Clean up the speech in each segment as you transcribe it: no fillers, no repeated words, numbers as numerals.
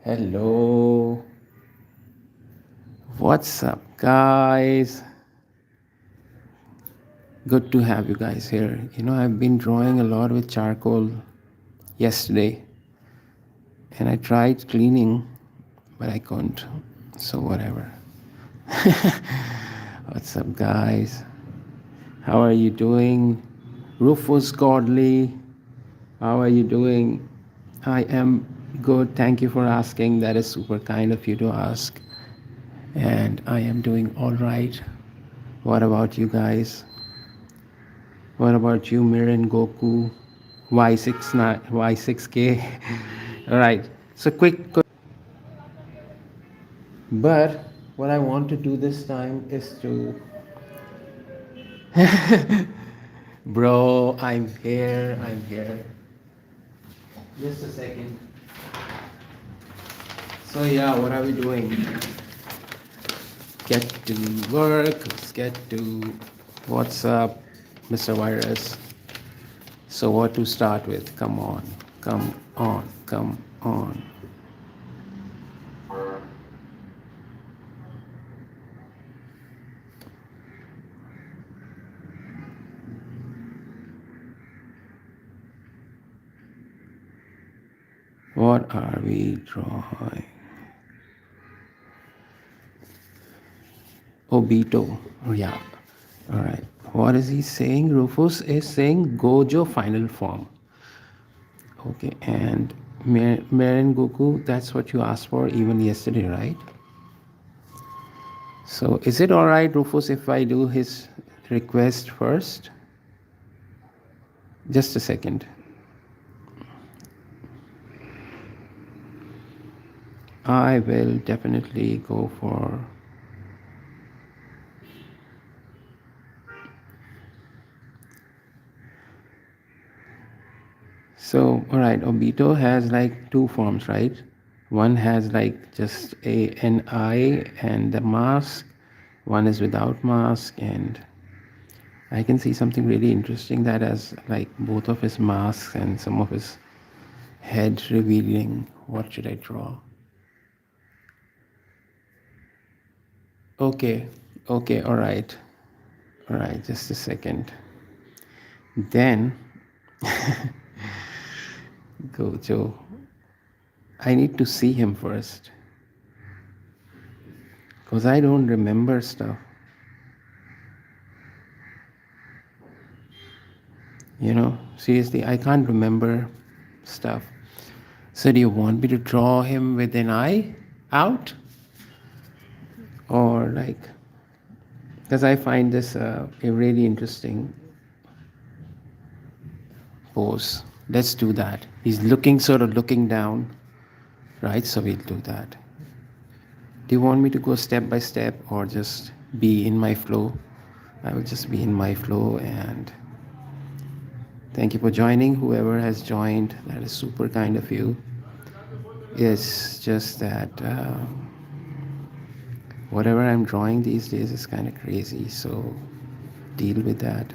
Hello, what's up, guys? Good to have you guys here. I've been drawing a lot with charcoal yesterday, and I tried cleaning, but I couldn't. So, whatever. What's up, guys? How are you doing? Rufus Godly, how are you doing? I am good. Thank you for asking. That is super kind of you to ask. And I am doing all right. What about you guys? What about you, Mirin Goku? Y6K? All right. So but what I want to do this time is to, bro, I'm here. I'm here. Just a second. So yeah, what are we doing? Get to work. Let's get to what's up, Mr. Virus. So what to start with? Come on, come on, come on. What are we drawing? Obito. Oh, yeah. All right. What is he saying? Rufus is saying Gojo final form. Okay. And Marin Goku, that's what you asked for even yesterday, right? So is it all right, Rufus, if I do his request first? Just a second. I will definitely go for. So, all right, Obito has like two forms, right? One has like just an eye and the mask. One is without mask, and I can see something really interesting that has like both of his masks and some of his head revealing. What should I draw? Okay, okay, all right, just a second. Then, Gojo, I need to see him first because I don't remember stuff. Seriously, I can't remember stuff. So, do you want me to draw him with an eye out? Or like, because I find this a really interesting pose. Let's do that. He's looking, sort of looking down, right? So, we'll do that. Do you want me to go step by step or just be in my flow? I will just be in my flow, and thank you for joining. Whoever has joined, that is super kind of you. It's just that whatever I'm drawing these days is kind of crazy, so deal with that.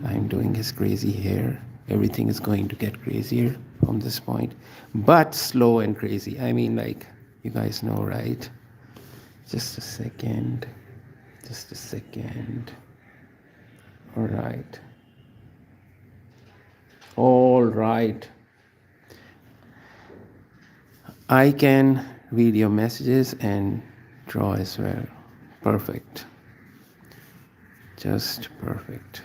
I'm doing his crazy hair. Everything is going to get crazier from this point, but slow and crazy. I mean, like, you guys know, right? Just a second. Just a second. All right. All right. I can read your messages and draw as well. Perfect. Just perfect.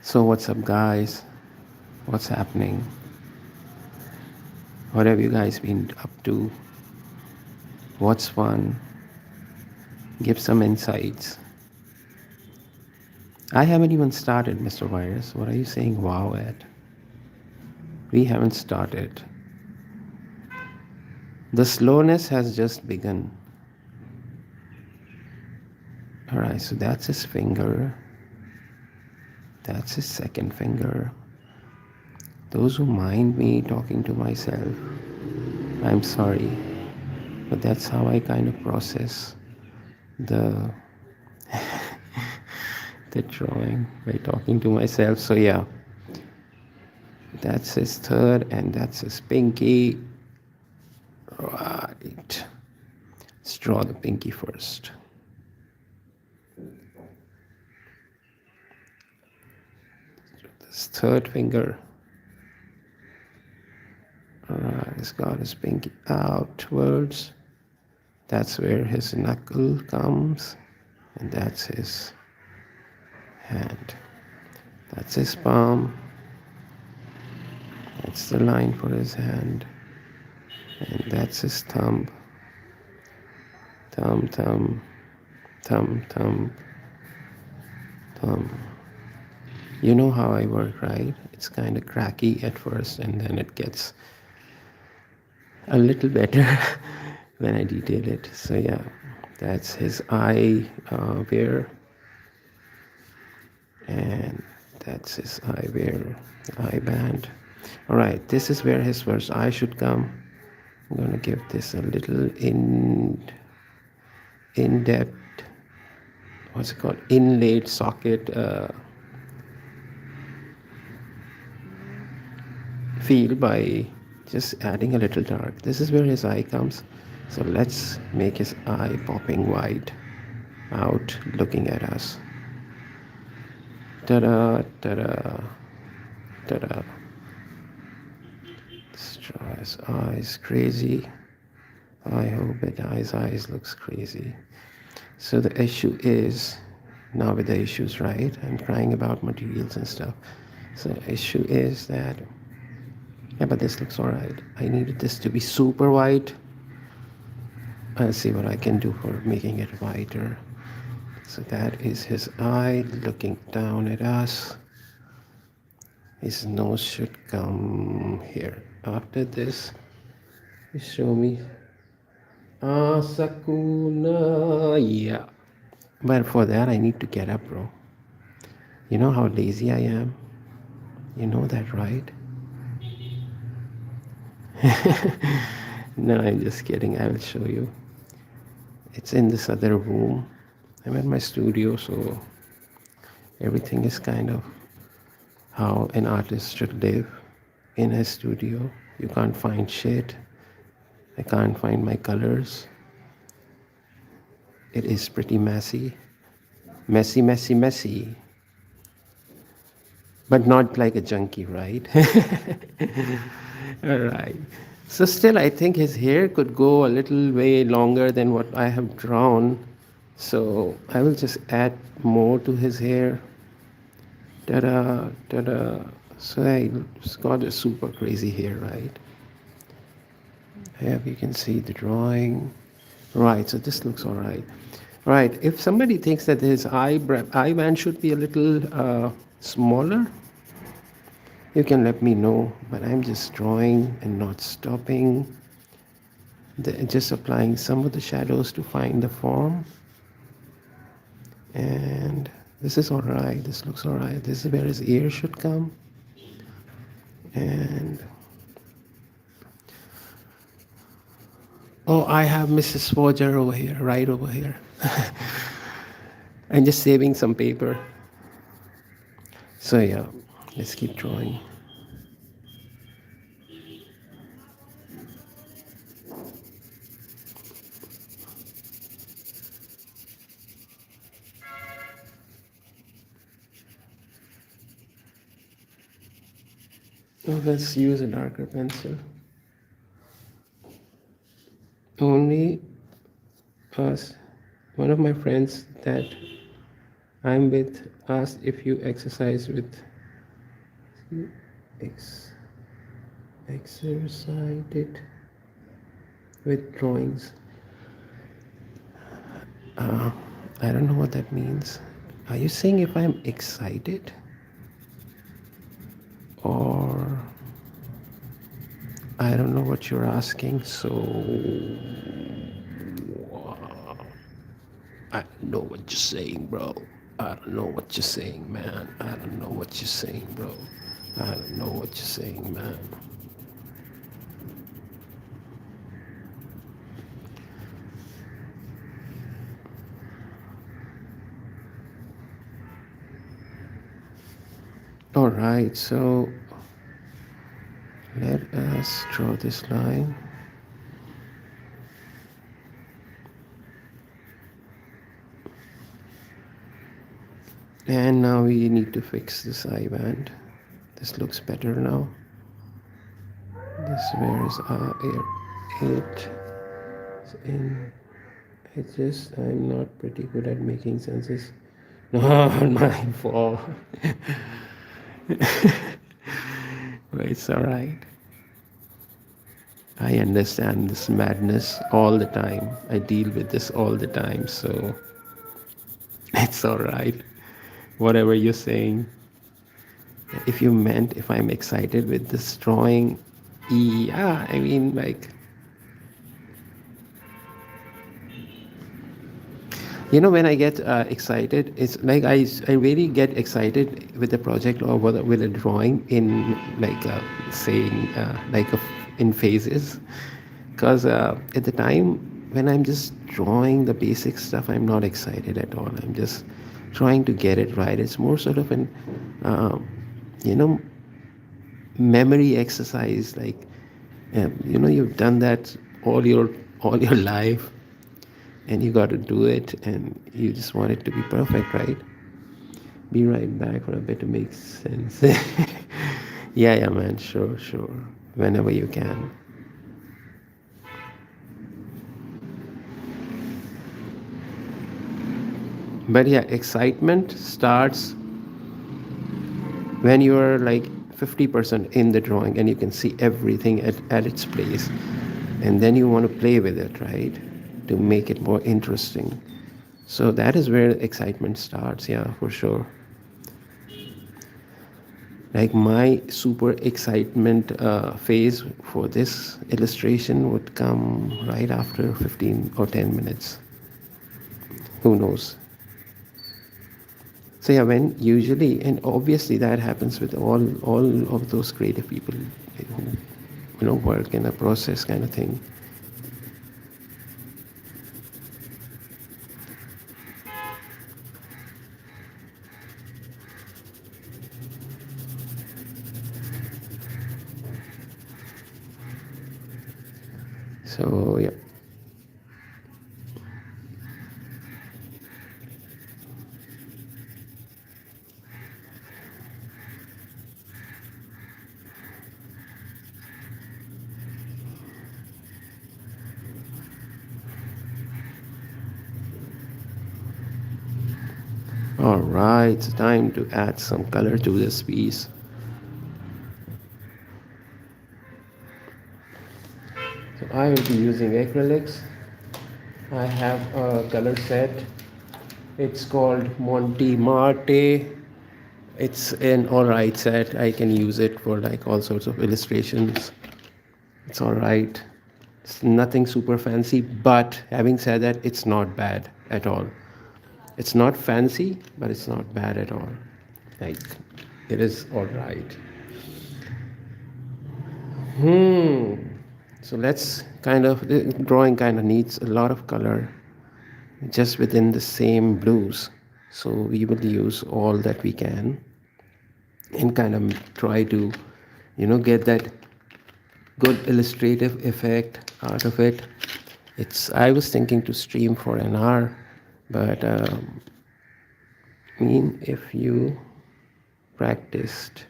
So what's up, guys? What's happening? What have you guys been up to? What's fun? Give some insights. I haven't even started, Mr. Virus. What are you saying wow at? We haven't started. The slowness has just begun. Alright, so that's his finger. That's his second finger. Those who mind me talking to myself, I'm sorry. But that's how I kind of process the the drawing, by talking to myself. So yeah, That's his third, and that's his pinky. Right. Let's draw the pinky first. This third finger. Alright, he's got his pinky outwards. That's where his knuckle comes, and that's his hand. That's his palm. That's the line for his hand. And that's his thumb. Thumb, thumb, thumb, thumb, thumb. You know how I work, right? It's kind of cracky at first, and then it gets a little better when I detail it. So yeah, that's his eye wear, and that's his eye wear, eye band. All right, this is where his first eye should come. I'm gonna give this a little in-depth, what's it called, inlaid socket feel by just adding a little dark. This is where his eye comes. So let's make his eye popping wide out, looking at us. Ta-da, ta-da, ta-da. Let's draw his eyes crazy. I hope his eyes looks crazy. So the issue is, now with the issues, right? I'm crying about materials and stuff. So the issue is that, yeah, but this looks alright. I needed this to be super white. I'll see what I can do for making it whiter. So that is his eye looking down at us. His nose should come here. After this, you show me Sakuna. Yeah. But for that, I need to get up, bro. You know how lazy I am? You know that, right? No, I'm just kidding. I will show you. It's in this other room. I'm at my studio, so everything is kind of how an artist should live in his studio. You can't find shit. I can't find my colors. It is pretty messy. Messy, messy, messy. But not like a junkie, right? All right. So still, I think his hair could go a little way longer than what I have drawn. So I will just add more to his hair. Ta-da, ta-da. So he's got a super crazy hair, right? Here you can see the drawing. Right, so this looks all right. Right, if somebody thinks that his eye band should be a little smaller, you can let me know, but I'm just drawing and not stopping. Just applying some of the shadows to find the form. And this is all right, this looks all right. This is where his ear should come. And oh, I have Mrs. Foger over here, right over here. I'm just saving some paper. So yeah, let's keep drawing. Oh, let's use a darker pencil. Only us, one of my friends that I'm with asked if you exercise with exercised with drawings. I don't know what that means. Are you saying if I'm excited? Or I don't know what you're asking, so I don't know what you're saying, bro. I don't know what you're saying, man. I don't know what you're saying, bro. I don't know what you're saying, man. All right, so Let us draw this line. And now we need to fix this eye band. This looks better now. This where is it in. It's just I'm not pretty good at making senses. Not my fault. But it's alright. I understand this madness all the time. I deal with this all the time, so it's alright. Whatever you're saying. If you meant if I'm excited with this drawing, yeah, I mean, like, when I get excited, it's like I really get excited with the project or with a drawing in like saying like in phases, because at the time when I'm just drawing the basic stuff, I'm not excited at all. I'm just trying to get it right. It's more sort of an uh, you know memory exercise, like you've done that all your life, and you got to do it, and you just want it to be perfect, right? Be right back for a bit to make sense. Yeah, man, sure, whenever you can. But yeah, excitement starts when you're like 50% in the drawing and you can see everything at its place, and then you want to play with it, right, to make it more interesting. So that is where excitement starts, yeah, for sure. Like my super excitement phase for this illustration would come right after 15 or 10 minutes. Who knows? So yeah, when usually, and obviously that happens with all of those creative people who work in a process kind of thing. So yeah. All right, it's time to add some color to this piece. So I will be using acrylics. I have a color set. It's called Monte Marte. It's an alright set. I can use it for like all sorts of illustrations. It's alright. It's nothing super fancy, but having said that, it's not bad at all. It's not fancy, but it's not bad at all. Like, it is alright. So let's the drawing kind of needs a lot of color just within the same blues. So we will use all that we can and kind of try to, get that good illustrative effect out of it. I was thinking to stream for an hour, but if you practiced,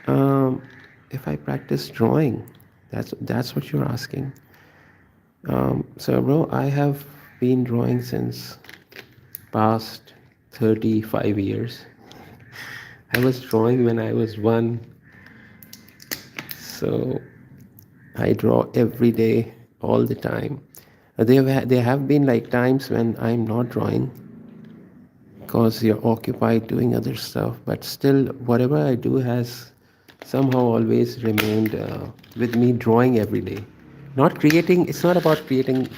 if I practice drawing, that's what you're asking. So bro, I have been drawing since past 35 years. I was drawing when I was 1, so I draw every day, all the time. There have been like times when I'm not drawing because you're occupied doing other stuff, but still, whatever I do has somehow always remained with me, drawing every day. Not creating, it's not about creating,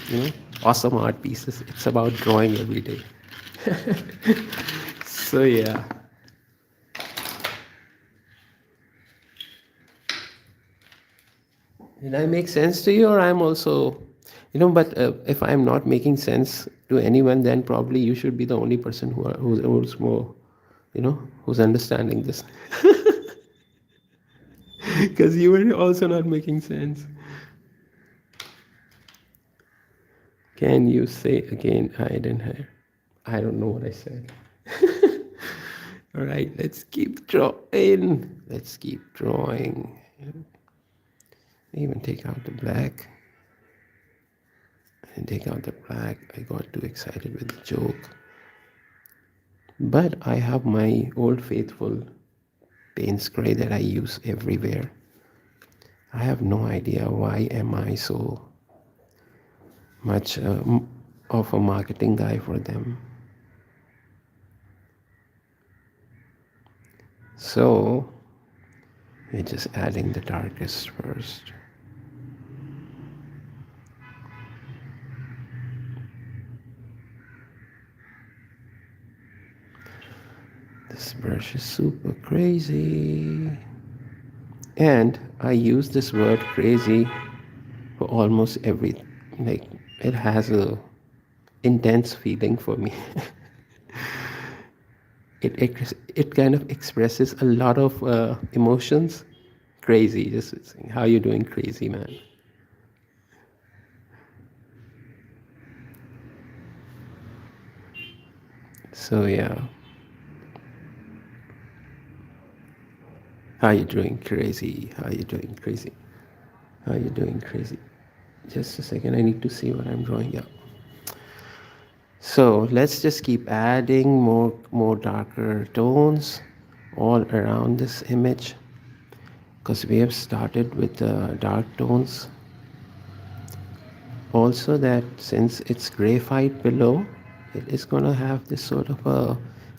awesome art pieces. It's about drawing every day. So yeah. Did I make sense to you, or I'm also, but if I'm not making sense to anyone, then probably you should be the only person who's more, who's understanding this. Because you were also not making sense. Can you say again? I didn't hear. I don't know what I said. All right, let's keep drawing. Let's keep drawing. Even take out the black. And take out the black. I got too excited with the joke. But I have my old faithful paint spray that I use everywhere. I have no idea why am I so much of a marketing guy for them. So we're just adding the darkest first. This brush is super crazy. And I use this word crazy for almost everything. Like, it has a intense feeling for me. it kind of expresses a lot of emotions. Crazy, just saying, how you doing, crazy man? So yeah, how you doing, crazy? How you doing, crazy? How you doing, crazy? Just a second, I need to see what I'm drawing up. So let's just keep adding more darker tones all around this image, because we have started with the dark tones. Also, that since it's graphite below, it is going to have this sort of a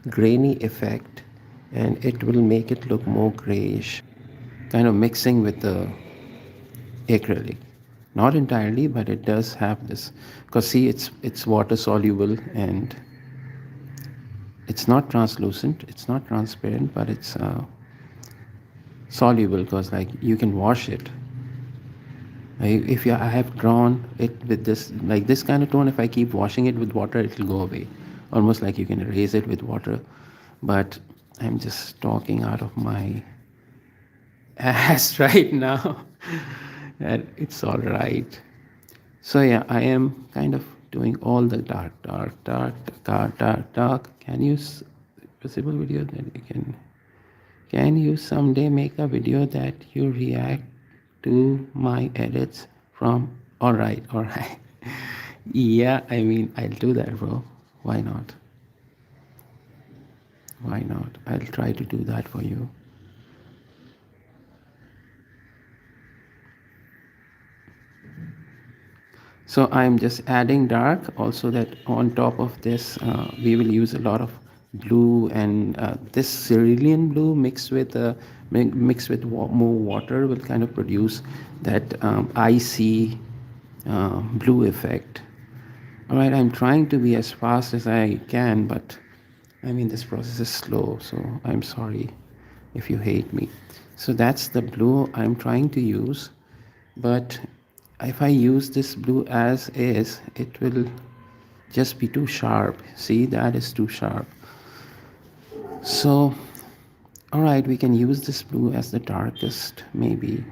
grainy effect, and it will make it look more grayish, kind of mixing with the acrylic. Not entirely, but it does have this, because see, it's water soluble, and it's not translucent, it's not transparent, but it's soluble, because like you can wash it. I have drawn it with this, like this kind of tone. If I keep washing it with water, it will go away, almost like you can erase it with water. But I'm just talking out of my ass right now. And it's all right. So yeah, I am kind of doing all the dark. Can you possible video that you can? Can you someday make a video that you react to my edits from? All right, all right. Yeah, I mean, I'll do that, bro. Why not? Why not? I'll try to do that for you. So I'm just adding dark, also that on top of this we will use a lot of blue, and this cerulean blue mixed with more water will kind of produce that icy blue effect. All right, I'm trying to be as fast as I can, but I mean, this process is slow, so I'm sorry if you hate me. So that's the blue I'm trying to use, but if I use this blue as is, it will just be too sharp. See, that is too sharp. So, all right, we can use this blue as the darkest, maybe.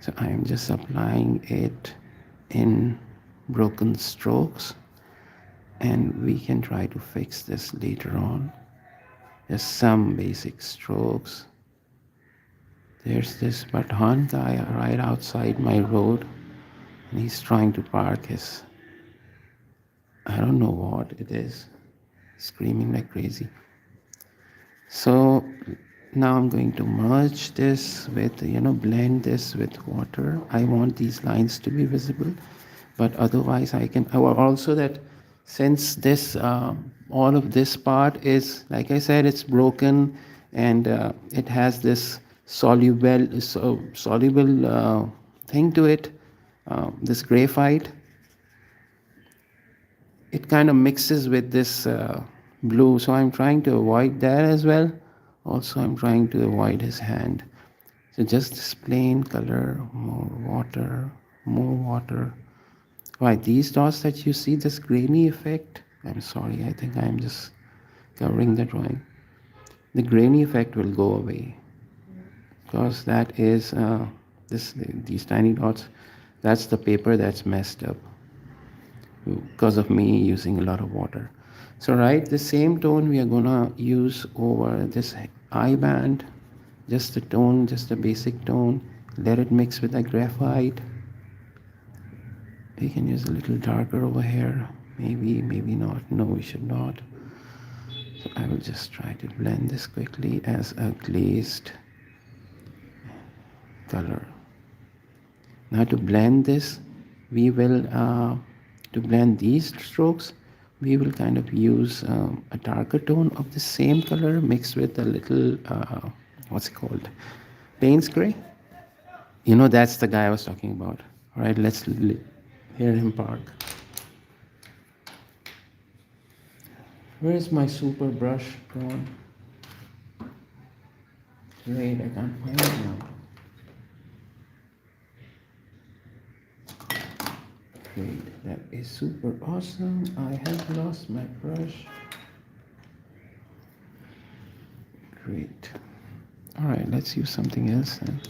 So I'm just applying it in broken strokes, and we can try to fix this later on. Just some basic strokes. There's this Pathan guy right outside my road, and he's trying to park his, I don't know what it is, screaming like crazy. So now I'm going to merge this with, blend this with water. I want these lines to be visible, but otherwise I can, also that since this, all of this part is, like I said, it's broken, and it has this soluble thing to it, this graphite. It kind of mixes with this blue, so I'm trying to avoid that as well. Also, I'm trying to avoid his hand. So just this plain color, more water. Right, these dots that you see, this grainy effect, I'm sorry, I think I'm just covering the drawing. The grainy effect will go away. because that is these tiny dots. That's the paper that's messed up because of me using a lot of water. So right, the same tone we are gonna use over this eye band, just the tone, just the basic tone. Let it mix with the graphite. We can use a little darker over here. Maybe not. No, we should not. So I will just try to blend this quickly as a glazed color. Now to blend this, we will, to blend these strokes, we will kind of use a darker tone of the same color mixed with a little, what's it called? Payne's gray. You know, that's the guy I was talking about. All right, let's hear him bark. Where's my super brush gone? Great, I can't find it now. Great, that is super awesome. I have lost my brush. Great. All right, let's use something else then.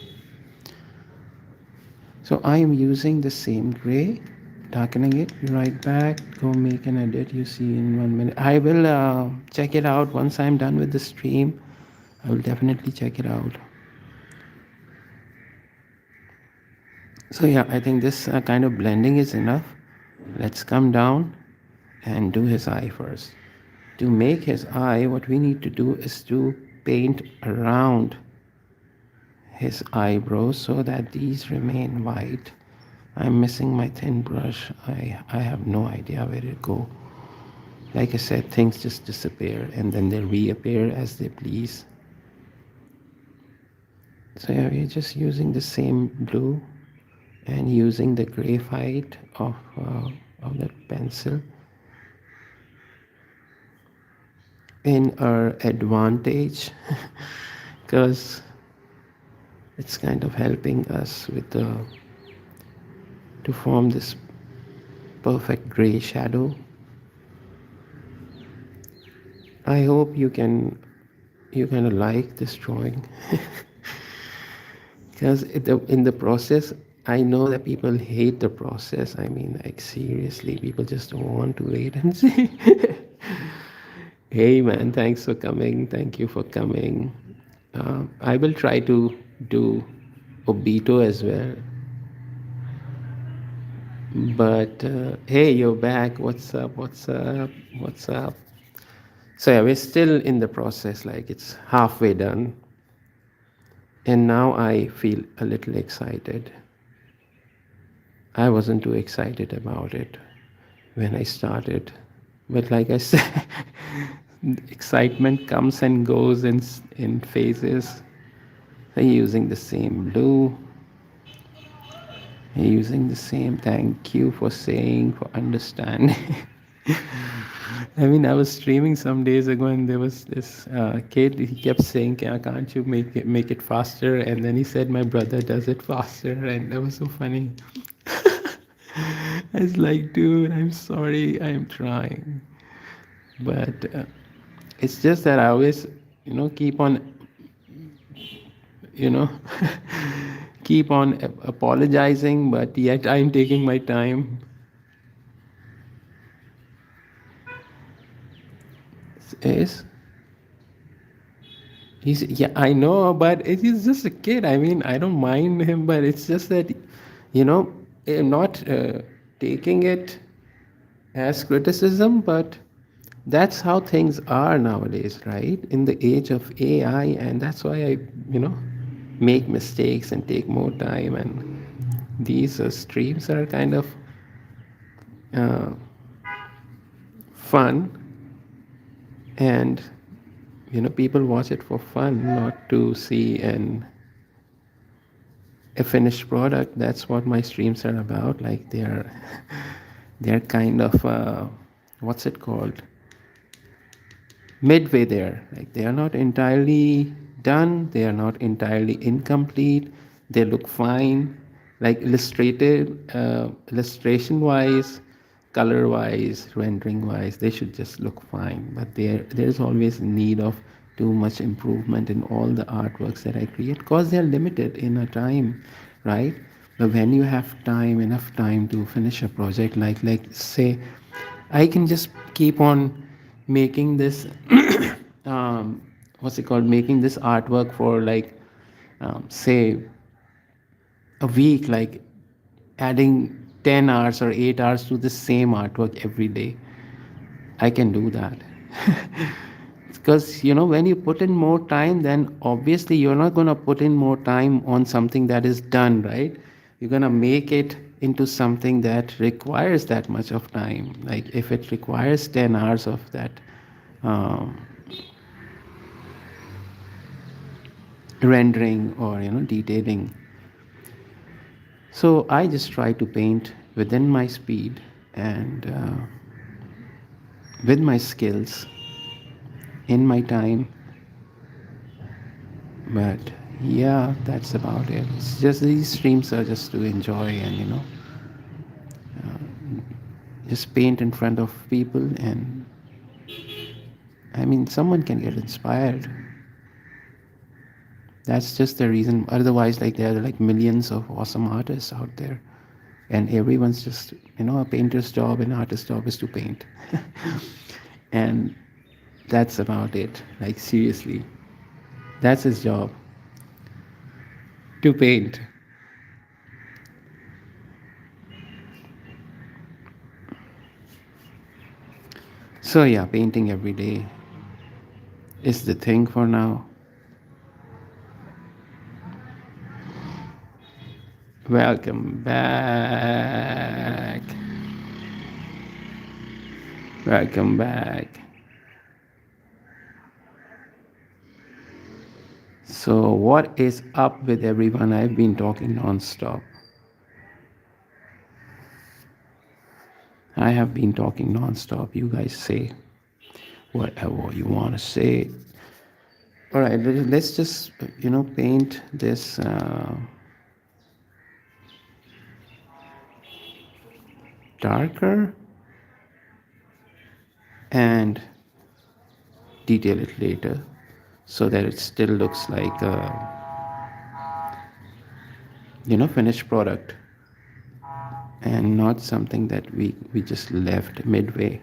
So I am using the same gray, darkening it. Be right back. Go make an edit. You see in 1 minute. I will check it out once I'm done with the stream. I will definitely check it out. So yeah, I think this kind of blending is enough. Let's come down and do his eye first. To make his eye, what we need to do is to paint around his eyebrows so that these remain white. I'm missing my thin brush. I have no idea where it go. Like I said, things just disappear and then they reappear as they please. So yeah, we're just using the same blue and using the graphite of the pencil in our advantage because it's kind of helping us with to form this perfect gray shadow. I hope you kind of like this drawing because in the process, I know that people hate the process. I mean, like seriously, people just don't want to wait and see. Hey man, thanks for coming. Thank you for coming. I will try to do Obito as well. But hey, you're back. What's up? What's up? What's up? So yeah, we're still in the process. Like it's halfway done. And now I feel a little excited. I wasn't too excited about it when I started. But like I said, excitement comes and goes in phases. I'm using the same blue. I'm using the same. Thank you for saying, for understanding. I mean, I was streaming some days ago, and there was this kid. He kept saying, "Can't you make it faster?" And then he said, "My brother does it faster," and that was so funny. I was like, "Dude, I'm sorry. I'm trying," but it's just that I always, keep on, you know, keep on apologizing, but yet I'm taking my time. Is yeah, I know, but he's just a kid. I mean, I don't mind him, but it's just that, I'm not taking it as criticism, but that's how things are nowadays, right? In the age of AI, and that's why I, make mistakes and take more time. And these streams are kind of uh, fun, and people watch it for fun, not to see a finished product. That's what my streams are about. Like they're kind of what's it called, midway there. Like they are not entirely done, they are not entirely incomplete, they look fine, like illustration wise, color wise, rendering wise, they should just look fine. But there's always a need of too much improvement in all the artworks that I create because they're limited in a time, right? But when you have time, enough time to finish a project, like say, I can just keep on making this, what's it called, making this artwork for like, say, a week, like adding 10 hours or 8 hours to the same artwork every day. I can do that. Because when you put in more time, then obviously you're not going to put in more time on something that is done, right? You're going to make it into something that requires that much of time. Like if it requires 10 hours of that um, rendering or detailing. So I just try to paint within my speed and with my skills in my time. But yeah, that's about it. It's just these streams are just to enjoy and just paint in front of people, and I mean someone can get inspired. That's just the reason. Otherwise, like there are like millions of awesome artists out there, and everyone's just a painter's job and artist's job is to paint. And that's about it. Like seriously, that's his job, to paint. So yeah, painting every day is the thing for now. Welcome back. Welcome back. So, what is up with everyone? I've been talking non-stop. I have been talking non-stop. You guys say whatever you want to say. All right, let's just paint this darker and detail it later so that it still looks like a finished product and not something that we just left midway.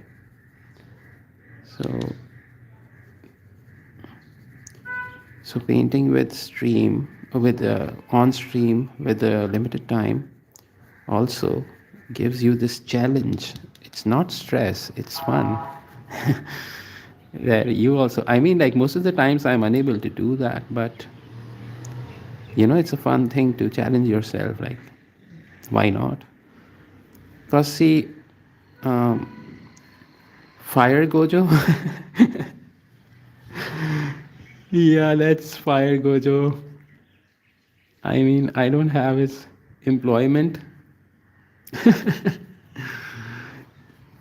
So painting with stream, with on stream with a limited time also gives you this challenge. It's not stress, it's fun. That you also, I mean, like most of the times I'm unable to do that, but it's a fun thing to challenge yourself. Like, why not? Because see, um, Fire Gojo. Yeah, that's Fire Gojo. I mean, I don't have his employment.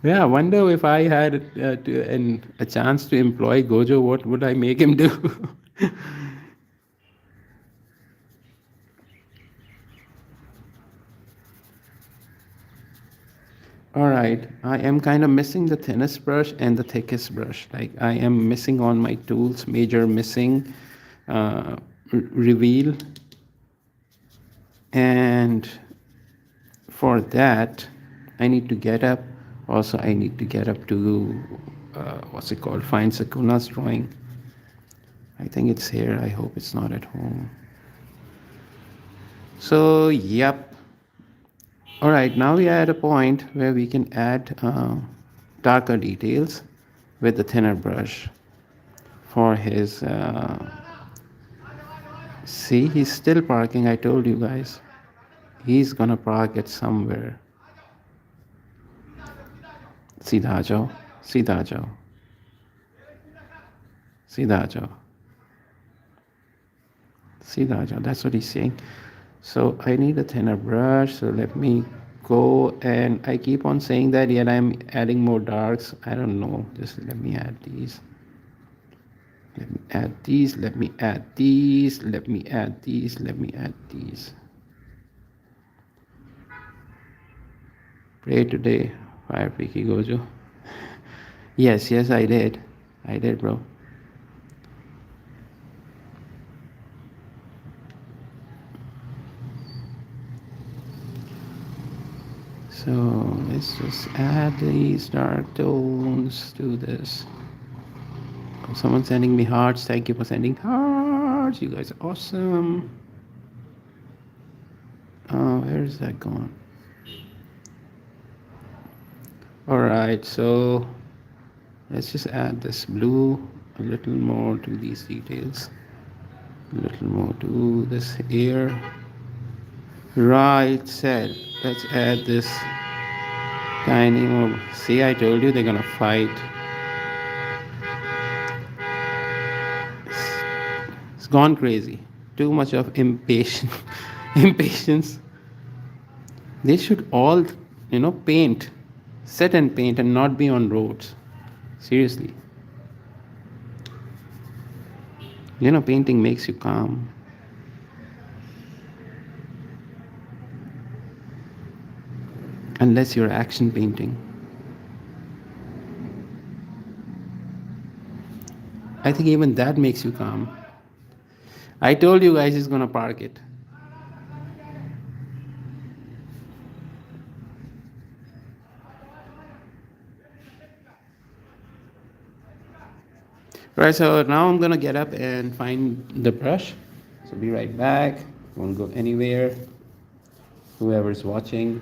Yeah, I wonder if I had a chance to employ Gojo, what would I make him do? All right, I am kind of missing the thinnest brush and the thickest brush. Like I am missing on my tools, major missing, reveal. And for that, I need to get up. Also, I need to get up to, what's it called? Find Sakuna's drawing. I think it's here. I hope it's not at home. So, yep. All right, now we are at a point where we can add darker details with the thinner brush for his. See, he's still parking. I told you guys. He's gonna park it somewhere. सीधा आ जाओ, सीधा आ जाओ, सीधा आ जाओ, सीधा आ जाओ. That's what he's saying. So I need a thinner brush. So let me go, and I keep on saying that, yet I'm adding more darks. I don't know. Just let me add these. Let me add these. Let me add these. Let me add these. Let me add these. Pray today, Fire Peaky Gojo. Yes, I did. I did, bro. So let's just add these dark tones to this. Oh, someone sending me hearts. Thank you for sending hearts. You guys are awesome. Where is that gone? All right, so let's just add this blue a little more to these details, a little more to this here. Right, said. Let's add this tiny more. See, I told you they're gonna fight. It's gone crazy. Too much of impatience. Impatience. They should all, paint, sit and paint, and not be on roads. Seriously. Painting makes you calm. Unless you're action painting. I think even that makes you calm. I told you guys he's gonna park it. Right, so now I'm gonna get up and find the brush. So be right back. Won't go anywhere. Whoever's watching.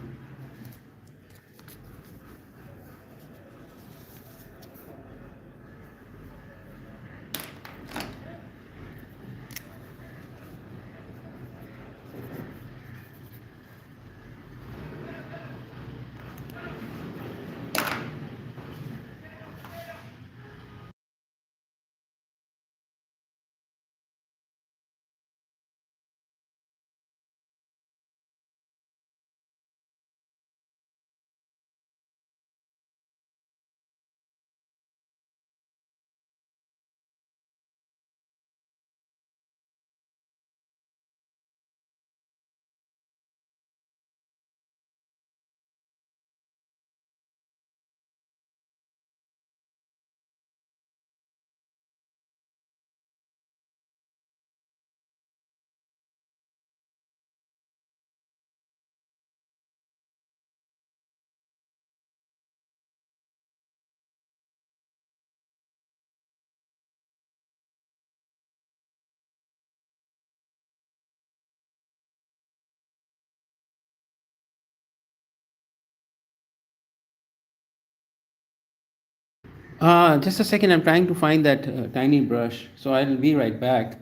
Just a second, I'm trying to find that tiny brush. So I'll be right back.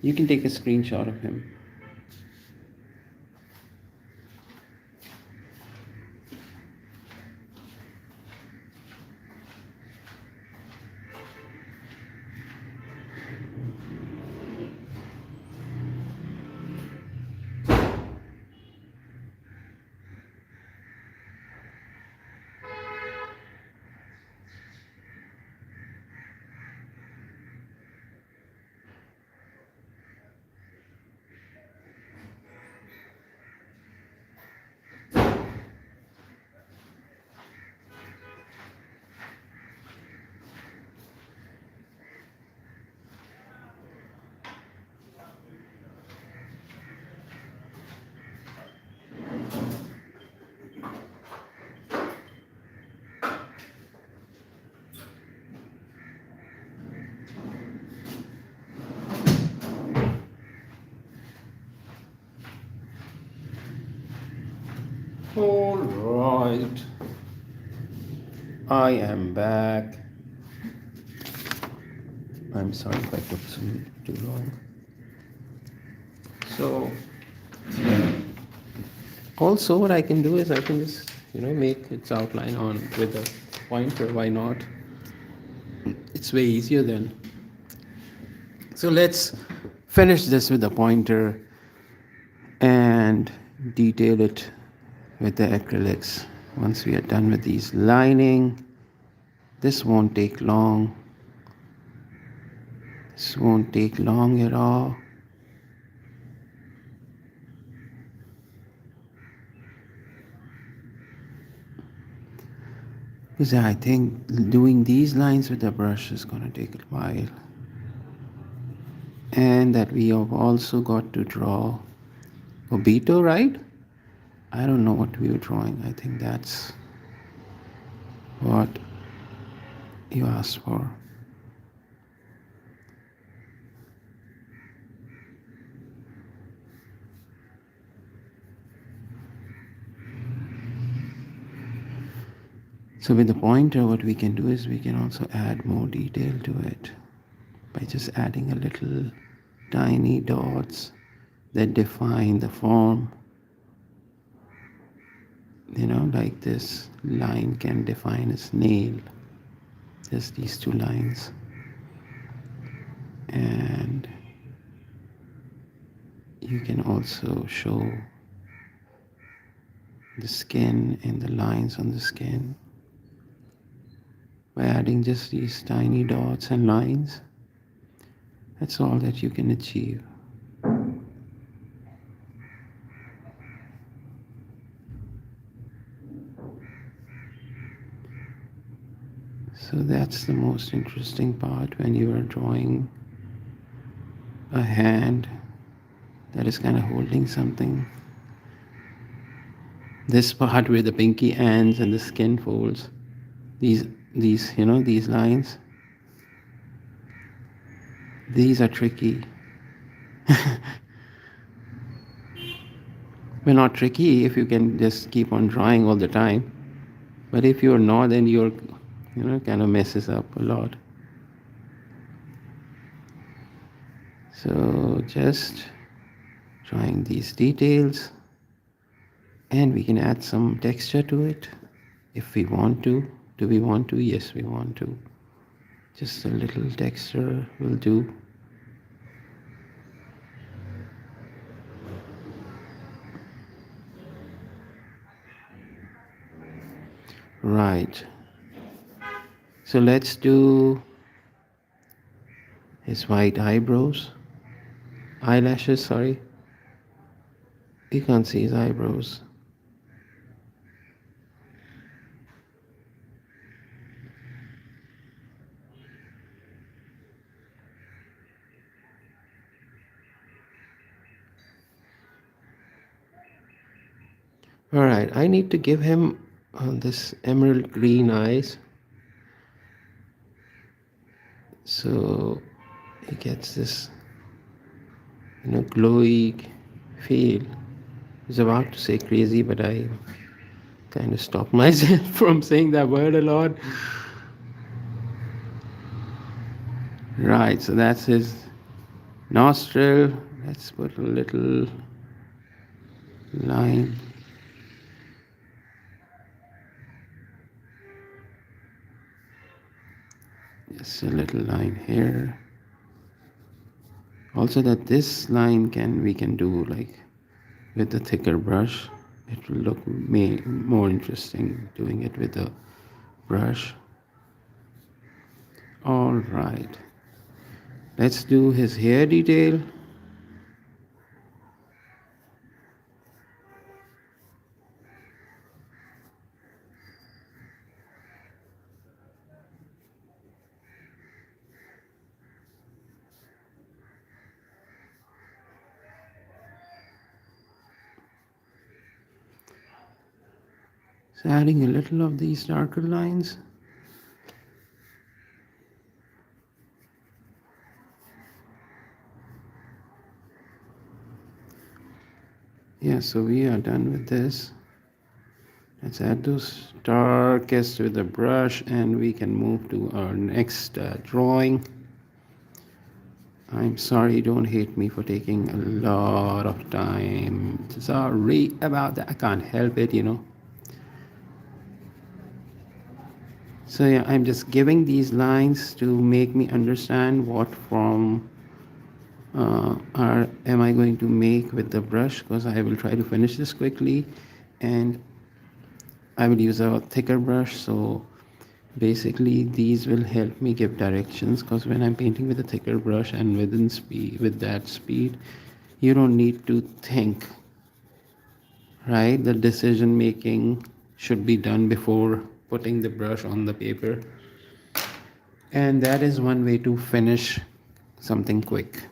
You can take a screenshot of him. All right. I am back. I'm sorry if I took some too long. So, also what I can do is I can just, make its outline on with a pointer. Why not? It's way easier then. So let's finish this with a pointer and detail it with the acrylics. Once we are done with these lining, this won't take long. This won't take long at all. Because I think doing these lines with the brush is going to take a while. And that we have also got to draw Obito, right? I don't know what we were drawing. I think that's what you asked for. So with the pointer, what we can do is we can also add more detail to it by just adding a little tiny dots that define the form. You know, like this line can define a snail. Just these two lines. And you can also show the skin and the lines on the skin by adding just these tiny dots and lines. That's all that you can achieve. So that's the most interesting part when you are drawing a hand that is kind of holding something. This part where the pinky ends and the skin folds, these these lines, these are tricky. Well, not tricky if you can just keep on drawing all the time, but if you're not, then you're kind of messes up a lot. So just drawing these details, and we can add some texture to it if we want to. Do we want to? Yes, we want to. Just a little texture will do. Right. So let's do his white eyelashes, sorry. You can't see his eyebrows. Alright, I need to give him this emerald green eyes, so he gets this glowy feel. I was about to say crazy, but I kind of stopped myself from saying that word a lot. Right, so that's his nostril. Let's put a little line. Just a little line here. Also, that this line we can do like with a thicker brush. It will look more interesting doing it with a brush. All right, let's do his hair detail. So adding a little of these darker lines. Yeah, so we are done with this. Let's add those darkest with the brush, and we can move to our next drawing. I'm sorry, don't hate me for taking a lot of time. Sorry about that. I can't help it, So yeah, I'm just giving these lines to make me understand what form am I going to make with the brush, because I will try to finish this quickly, and I will use a thicker brush. So basically these will help me give directions, because when I'm painting with a thicker brush and with that speed, you don't need to think, right? The decision making should be done before putting the brush on the paper, and that is one way to finish something quick,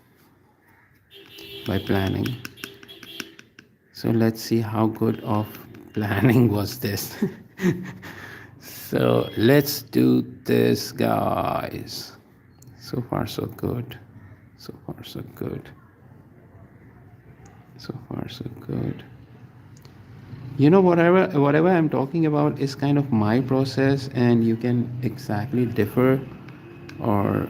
by planning. So let's see how good of planning was this. So let's do this, guys. So far, so good. So far, so good. So far, so good. Whatever I'm talking about is kind of my process, and you can exactly differ, or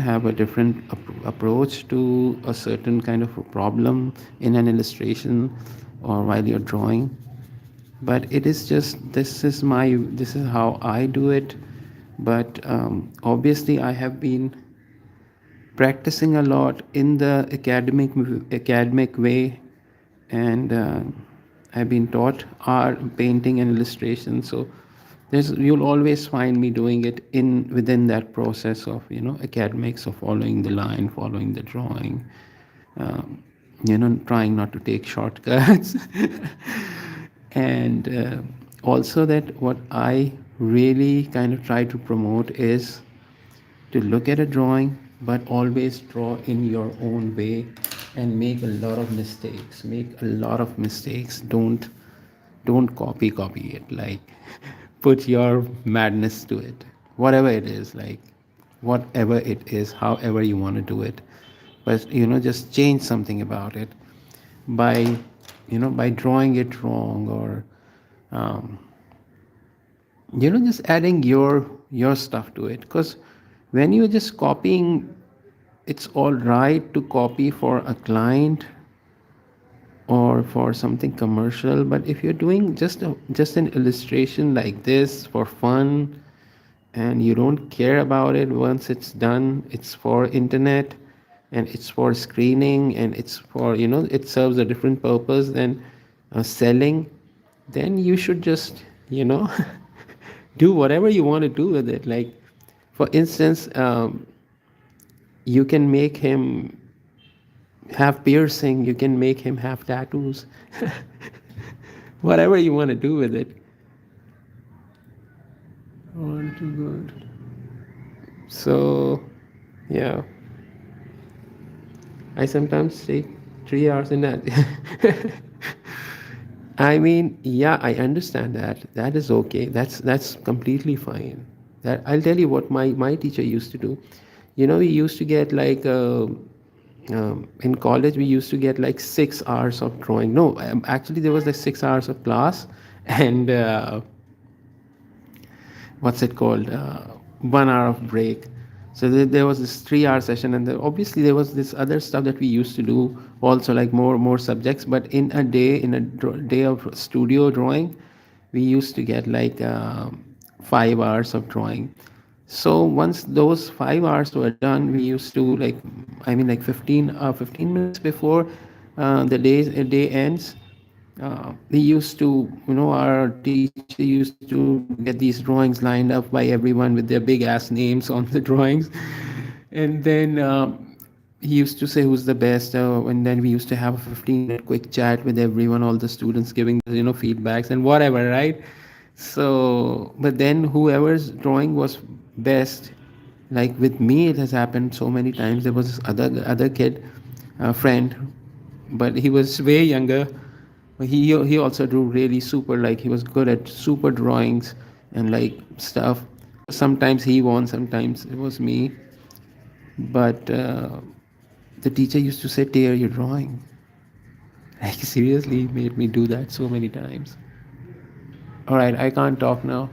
have a different approach to a certain kind of a problem in an illustration or while you're drawing. But it is just, this is how I do it. But obviously I have been practicing a lot in the academic way, and I've been taught art, painting, and illustration. So you'll always find me doing it in within that process of academics, of following the line, following the drawing, trying not to take shortcuts. And also, that what I really kind of try to promote is to look at a drawing, but always draw in your own way, and make a lot of mistakes. Make a lot of mistakes. Don't copy it. Like, put your madness to it. Whatever it is, like, whatever it is, however you want to do it. But just change something about it by by drawing it wrong, or um, just adding your stuff to it. Because when you're just copying, it's all right to copy for a client or for something commercial. But if you're doing just an illustration like this for fun, and you don't care about it once it's done, it's for internet, and it's for screening, and it's for it serves a different purpose than selling, then you should just do whatever you want to do with it. Like, for instance, you can make him have piercing, you can make him have tattoos. Whatever you want to do with it. Oh, too good. So yeah, I sometimes take 3 hours in that. I mean, yeah, I understand that. That is okay. That's completely fine. That, I'll tell you what my teacher used to do. We used to get like in college we used to get like 6 hours of drawing. No, actually there was like 6 hours of class, and what's it called, 1 hour of break. So there was this 3 hour session, and obviously there was this other stuff that we used to do also, like more subjects. But in a day, day of studio drawing, we used to get like 5 hours of drawing. So once those 5 hours were done, we used to, like, I mean, like 15 minutes before day ends, we used to, our teacher used to get these drawings lined up by everyone with their big ass names on the drawings. And then he used to say who's the best, and then we used to have a 15-minute quick chat with everyone, all the students, giving feedbacks and whatever, right? So, but then whoever's drawing was best, like with me, it has happened so many times. There was this other kid, a friend, but he was way younger. He also drew really super, like he was good at super drawings and like stuff. Sometimes he won, sometimes it was me. But the teacher used to say, tear your drawing. Like, seriously, made me do that so many times. All right, I can't talk now.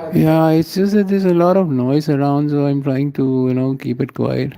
Yeah, it's just that there's a lot of noise around, so I'm trying to, keep it quiet.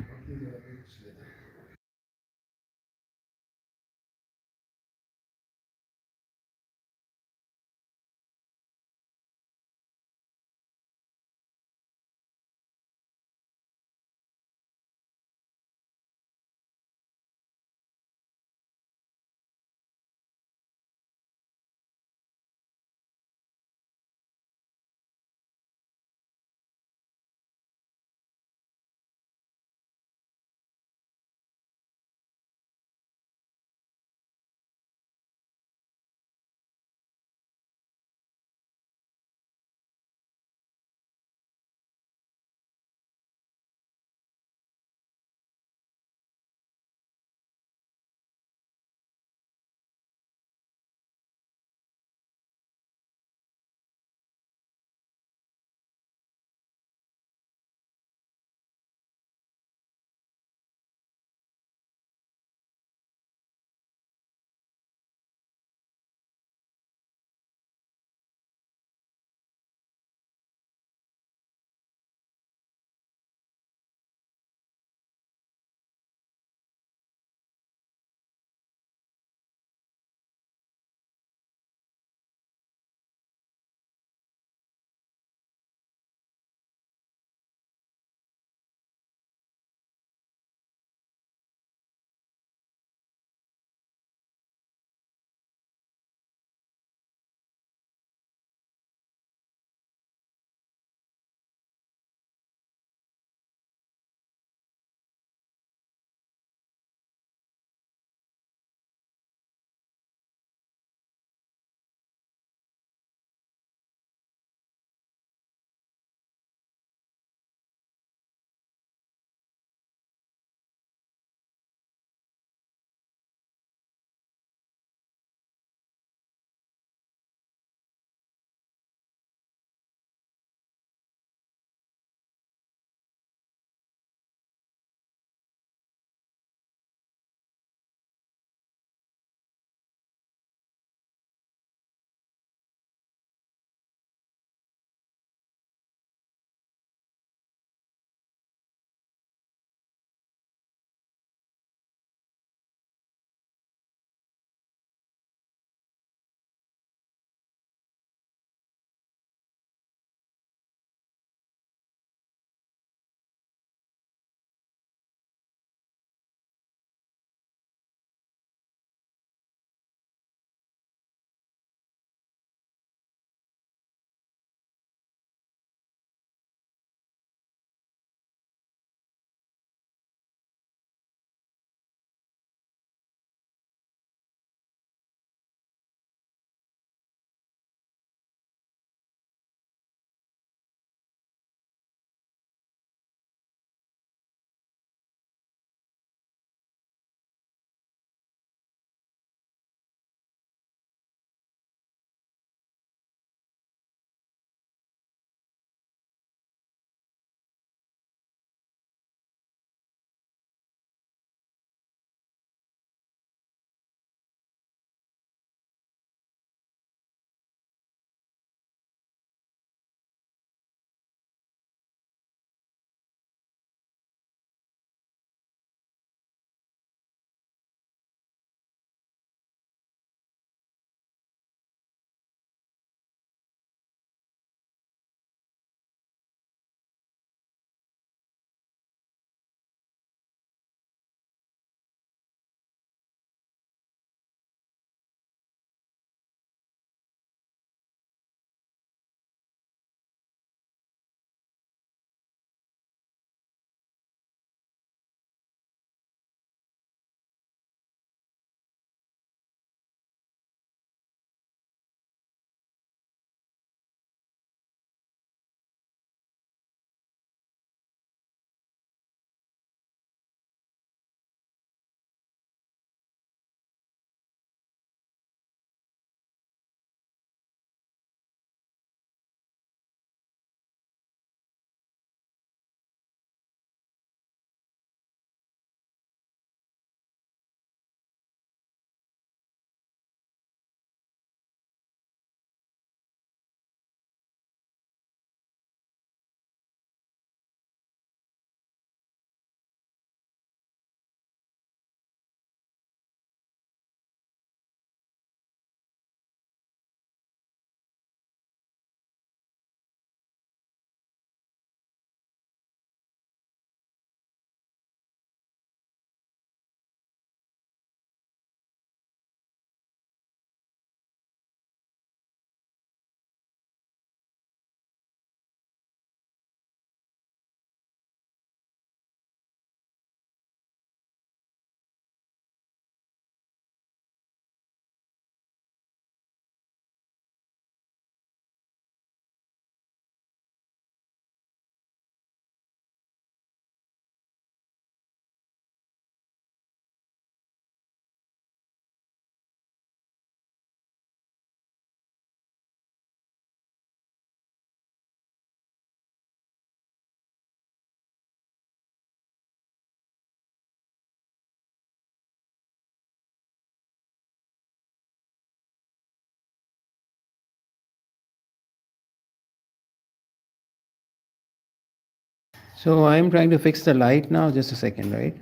So I'm trying to fix the light now. Just a second, right?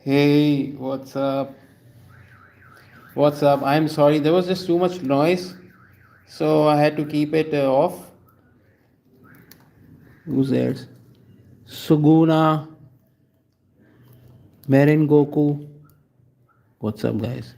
Hey, what's up? What's up? I'm sorry, there was just too much noise, so I had to keep it off. Who's there? Suguna, Merin Goku. What's up, guys?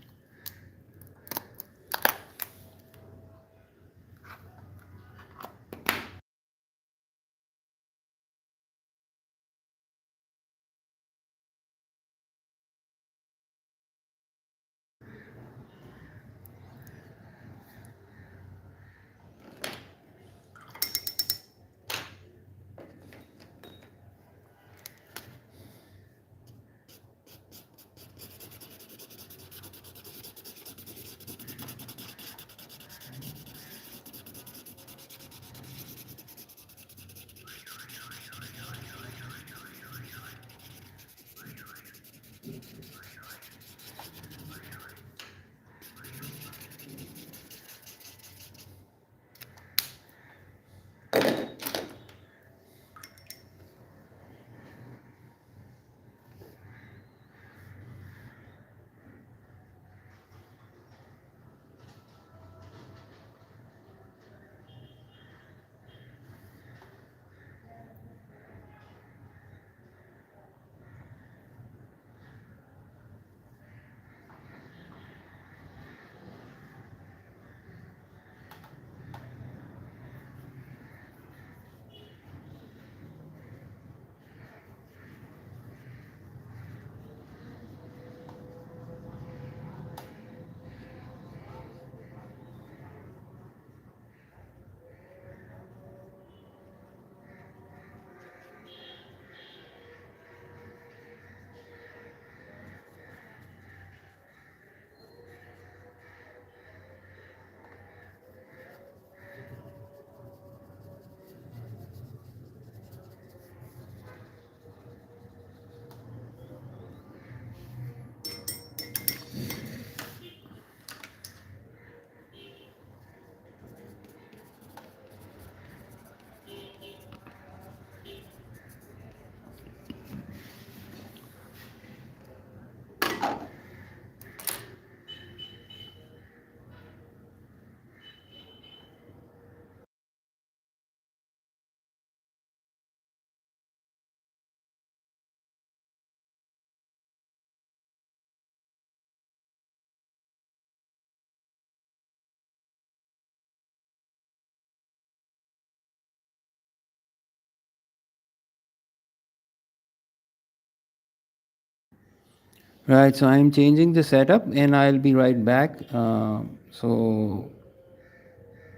Right, so I'm changing the setup and I'll be right back. So,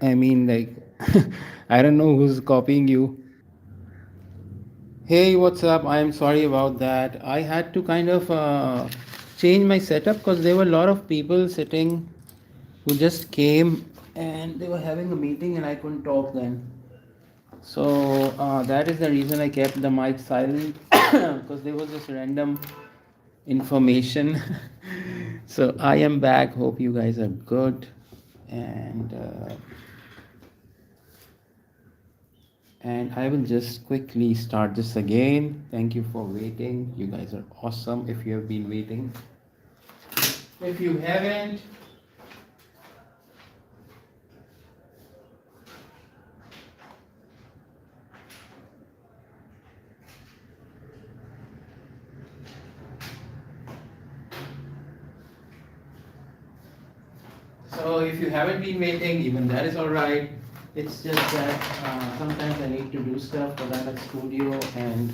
I mean, like, I don't know who's copying you. Hey, what's up? I'm sorry about that. I had to kind of change my setup because there were a lot of people sitting who just came and they were having a meeting and I couldn't talk then. So that is the reason I kept the mic silent because there was this random information. So I am back. Hope you guys are good. And and I will just quickly start this again. Thank you for waiting. You guys are awesome if you have been waiting. If you haven't, so if you haven't been waiting, even that is all right. It's just that sometimes I need to do stuff because I'm at studio and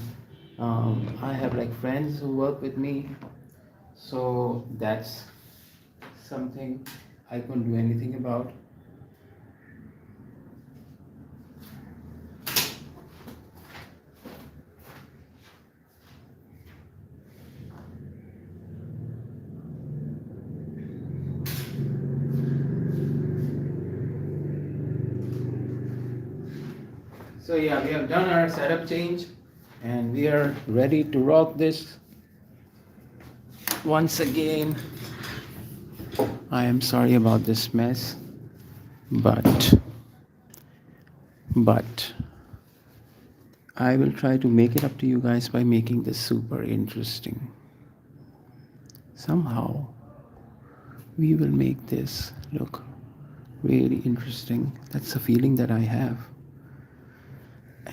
I have like friends who work with me. So that's something I couldn't do anything about. So yeah, we have done our setup change and we are ready to rock this once again. I am sorry about this mess, but but I will try to make it up to you guys by making this super interesting. Somehow we will make this look really interesting. That's the feeling that I have.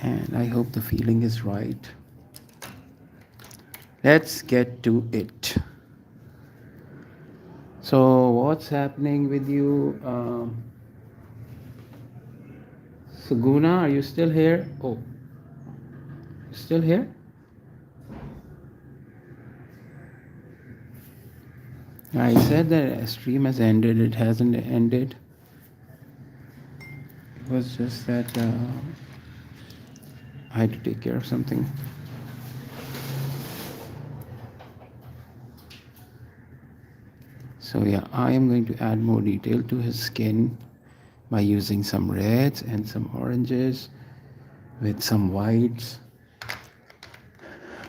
And I hope the feeling is right. Let's get to it. So, what's happening with you? Suguna, are you still here? Oh, still here? I said that stream has ended. It hasn't ended. It was just that I had to take care of something. So yeah, I am going to add more detail to his skin by using some reds and some oranges with some whites,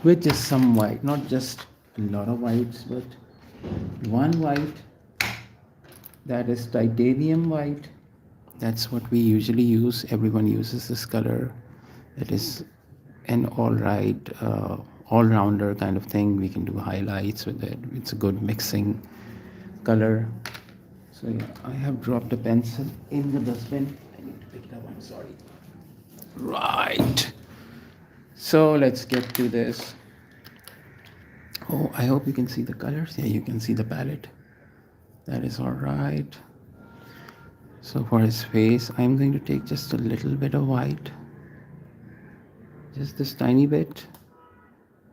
with just some white, not just a lot of whites, but one white that is titanium white. That's what we usually use. Everyone uses this color. It is an all-rounder kind of thing. We can do highlights with it. It's a good mixing color. So yeah, I have dropped a pencil in the dustbin. I need to pick it up. I'm sorry. Right. So let's get to this. Oh, I hope you can see the colors. Yeah, you can see the palette. That is all right. So for his face, I'm going to take just a little bit of white. Just this tiny bit.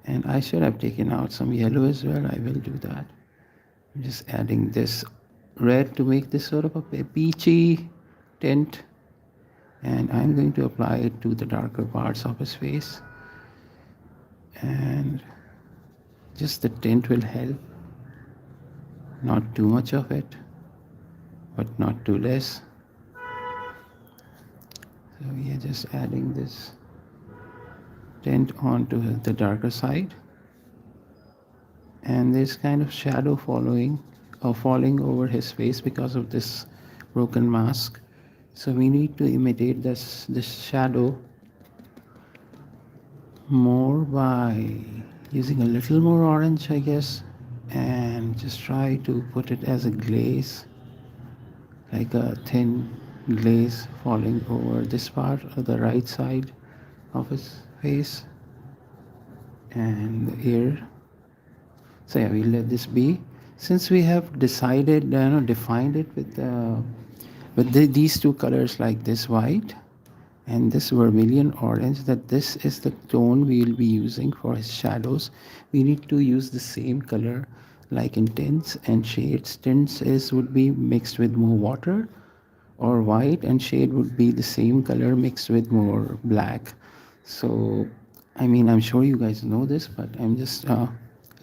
And I should have taken out some yellow as well. I will do that. I'm just adding this red to make this sort of a peachy tint. And I'm going to apply it to the darker parts of his face. And just the tint will help. Not too much of it, but not too less. So we are just adding this tint onto the darker side. And there's kind of shadow falling over his face because of this broken mask. So we need to imitate this shadow more by using a little more orange, I guess, and just try to put it as a glaze, like a thin glaze falling over this part of the right side of his face and the ear. So yeah, we'll let this be. Since we have decided, defined it with these two colors like this white and this vermilion orange, that this is the tone we will be using for his shadows. We need to use the same color like in tints and shades. Tints is would be mixed with more water or white, and shade would be the same color mixed with more black. So I mean, I'm sure you guys know this, but I'm just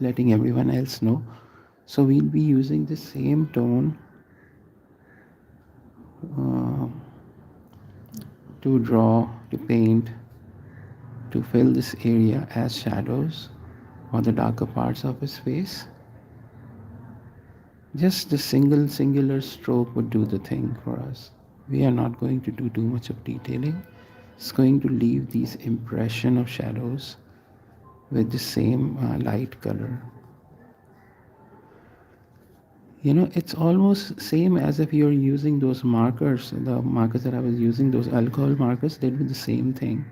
letting everyone else know. So we'll be using the same tone uh, to draw, to paint, to fill this area as shadows or the darker parts of his face. Just the singular stroke would do the thing for us. We are not going to do too much of detailing. It's going to leave these impression of shadows with the same light color. You know, it's almost same as if you're using those markers. The markers that I was using, those alcohol markers, they do the same thing.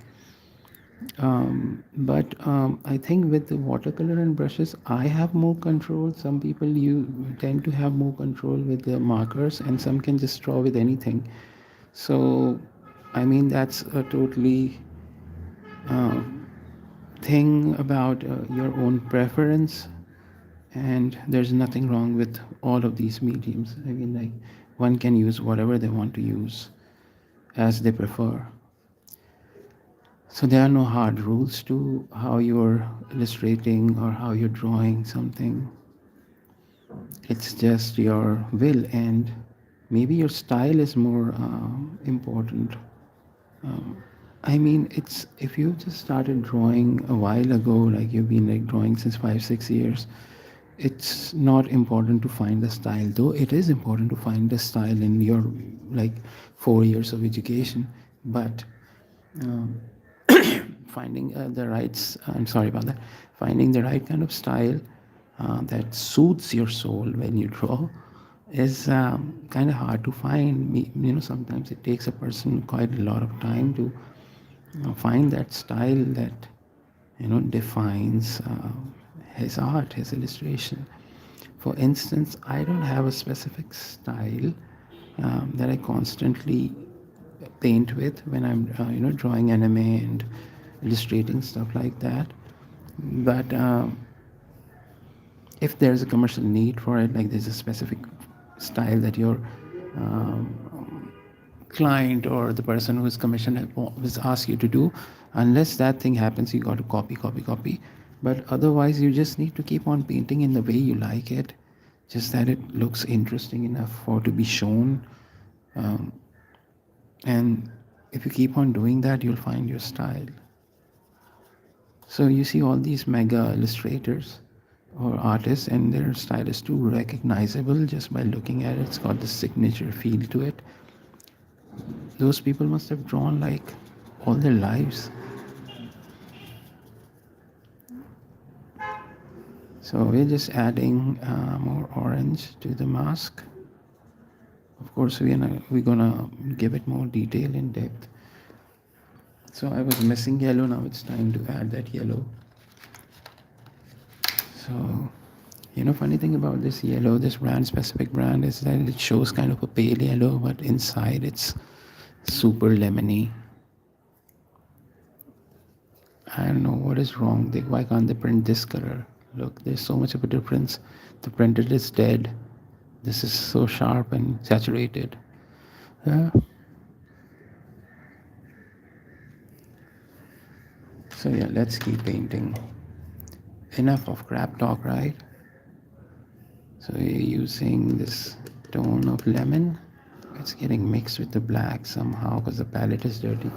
But I think with the watercolor and brushes, I have more control. Some people you tend to have more control with the markers, and some can just draw with anything. So, I mean, that's a totally uh, thing about your own preference, and there's nothing wrong with all of these mediums. I mean, like, one can use whatever they want to use as they prefer. So there are no hard rules to how you're illustrating or how you're drawing something. It's just your will, and maybe your style is more important. I mean, it's if you just started drawing a while ago, like you've been like drawing since 5, 6 years, it's not important to find the style. Though it is important to find the style in your like 4 years of education, but um, finding the right I'm sorry about that, finding the right kind of style that suits your soul when you draw is kind of hard to find. You know, sometimes it takes a person quite a lot of time to find that style that defines his art, his illustration. For instance, I don't have a specific style that I constantly paint with when I'm drawing anime and illustrating stuff like that. But if there's a commercial need for it, like there's a specific style that your client or the person who is commissioned has asked you to do, unless that thing happens, you got to copy. But otherwise, you just need to keep on painting in the way you like it, just that it looks interesting enough for to be shown. Um, and if you keep on doing that, you'll find your style. So you see all these mega illustrators or artists, and their style is too recognizable just by looking at it. It's got the signature feel to it. Those people must have drawn like all their lives. So we're just adding more orange to the mask. Of course, we're gonna give it more detail in depth. So I was missing yellow. Now it's time to add that yellow. So, funny thing about this yellow, this brand, specific brand, is that it shows kind of a pale yellow, but inside it's super lemony. I don't know what is wrong. Why can't they print this color? Look, there's so much of a difference. The printed is dead. This is so sharp and saturated. Yeah. So yeah, let's keep painting. Enough of crap talk, right? So you're using this tone of lemon. It's getting mixed with the black somehow because the palette is dirty.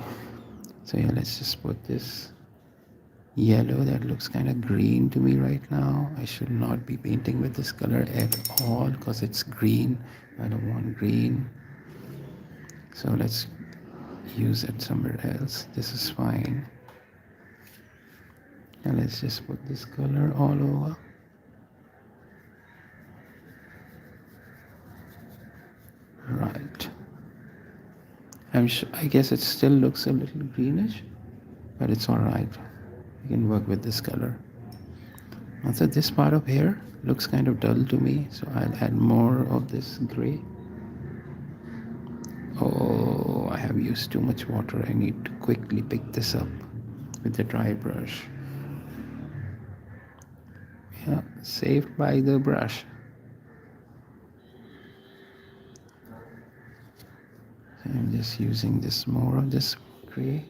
So yeah, let's just put this yellow that looks kind of green to me right now. I should not be painting with this color at all because it's green. I don't want green. So let's use it somewhere else. This is fine. And let's just put this color all over. Right. I guess it still looks a little greenish, but it's all right. We can work with this color. Also, this part of here looks kind of dull to me, so I'll add more of this gray. Oh, I have used too much water. I need to quickly pick this up with the dry brush. Yeah, saved by the brush. I'm just using this more of this gray.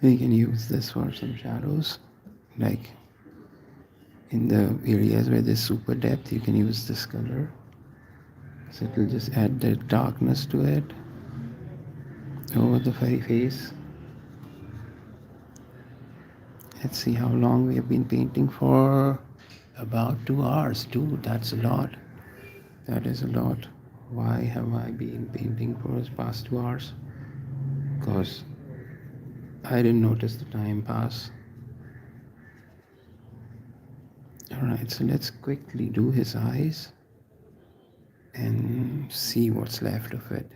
We can use this for some shadows, like in the areas where there's super depth, you can use this color. So it will just add the darkness to it over the face. Let's see how long we have been painting for. About 2 hours. Dude, that's a lot. That is a lot. Why have I been painting for the past 2 hours? Because I didn't notice the time pass. Alright, so let's quickly do his eyes and see what's left of it.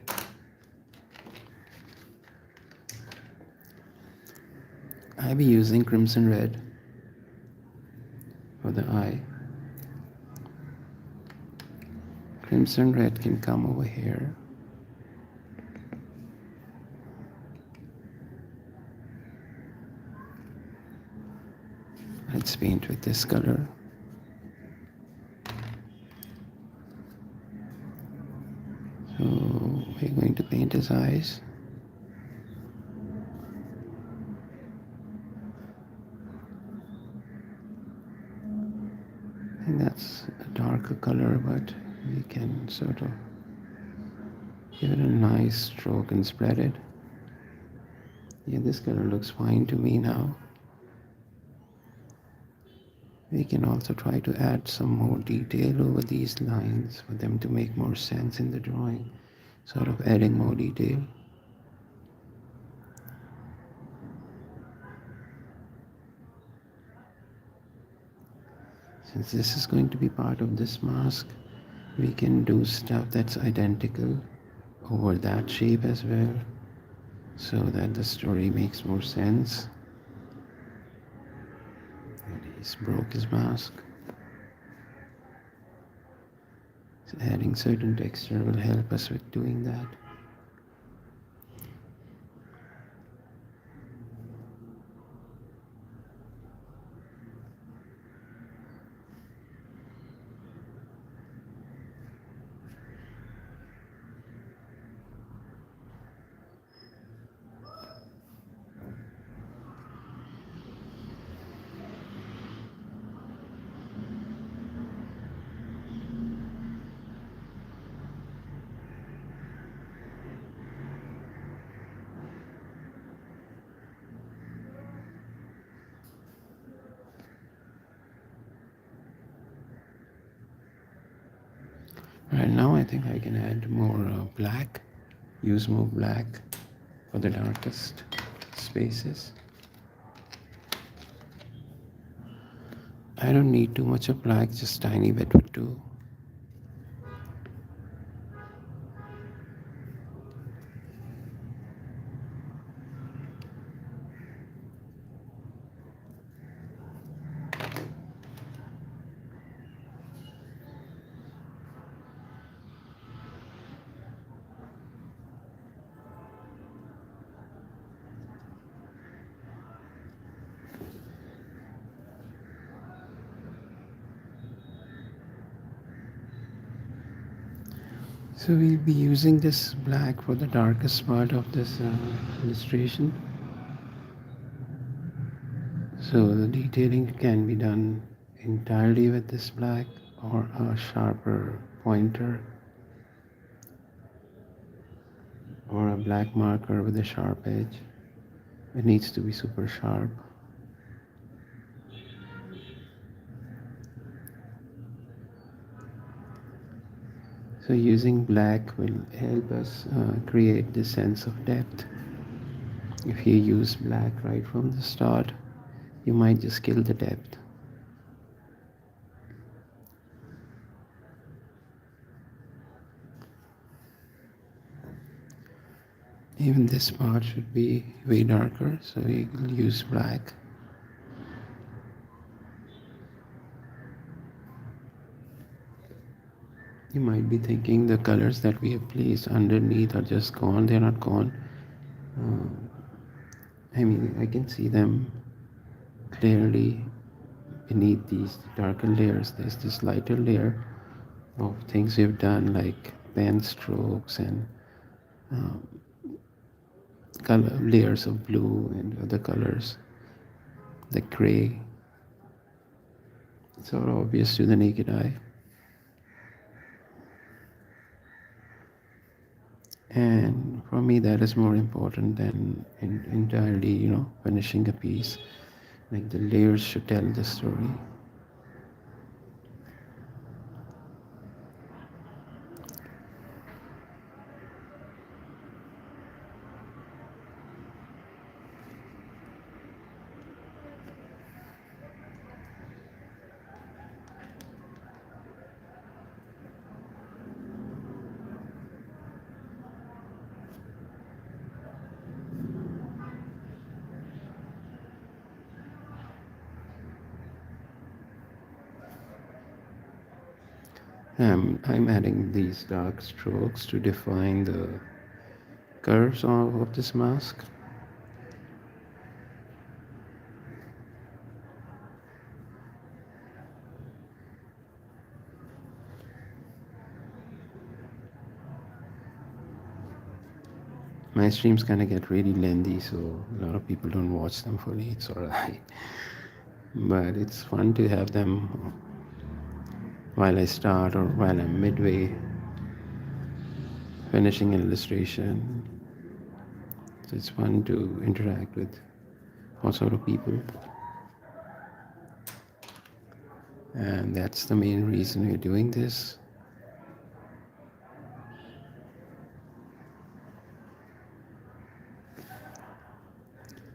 I'll be using crimson red for the eye. Crimson red can come over here. Let's paint with this color. So we're going to paint his eyes. I think that's a darker color, but we can sort of give it a nice stroke and spread it. Yeah, this color looks fine to me now. We can also try to add some more detail over these lines for them to make more sense in the drawing, sort of adding more detail. Since this is going to be part of this mask, we can do stuff that's identical over that shape as well, so that the story makes more sense. And he's broke his mask. So adding certain texture will help us with doing that. Right now I think I can add more black, use more black for the darkest spaces. I don't need too much of black, just tiny bit would do. So we'll be using this black for the darkest part of this illustration. So the detailing can be done entirely with this black or a sharper pointer or a black marker with a sharp edge. It needs to be super sharp. So using black will help us create this sense of depth. If you use black right from the start, you might just kill the depth. Even this part should be way darker, so we'll use black. You might be thinking the colors that we have placed underneath are just gone. They're not gone. I mean, I can see them clearly beneath these darker layers. There's this lighter layer of things we've done, like pen strokes and color layers of blue and other colors, the gray. It's all obvious to the naked eye. And for me, that is more important than entirely, finishing a piece. Like the layers should tell the story. I'm adding these dark strokes to define the curves of this mask. My streams kind of get really lengthy, so a lot of people don't watch them fully. It's alright. But it's fun to have them while I start or while I'm midway finishing an illustration. So it's fun to interact with all sort of people. And that's the main reason we're doing this.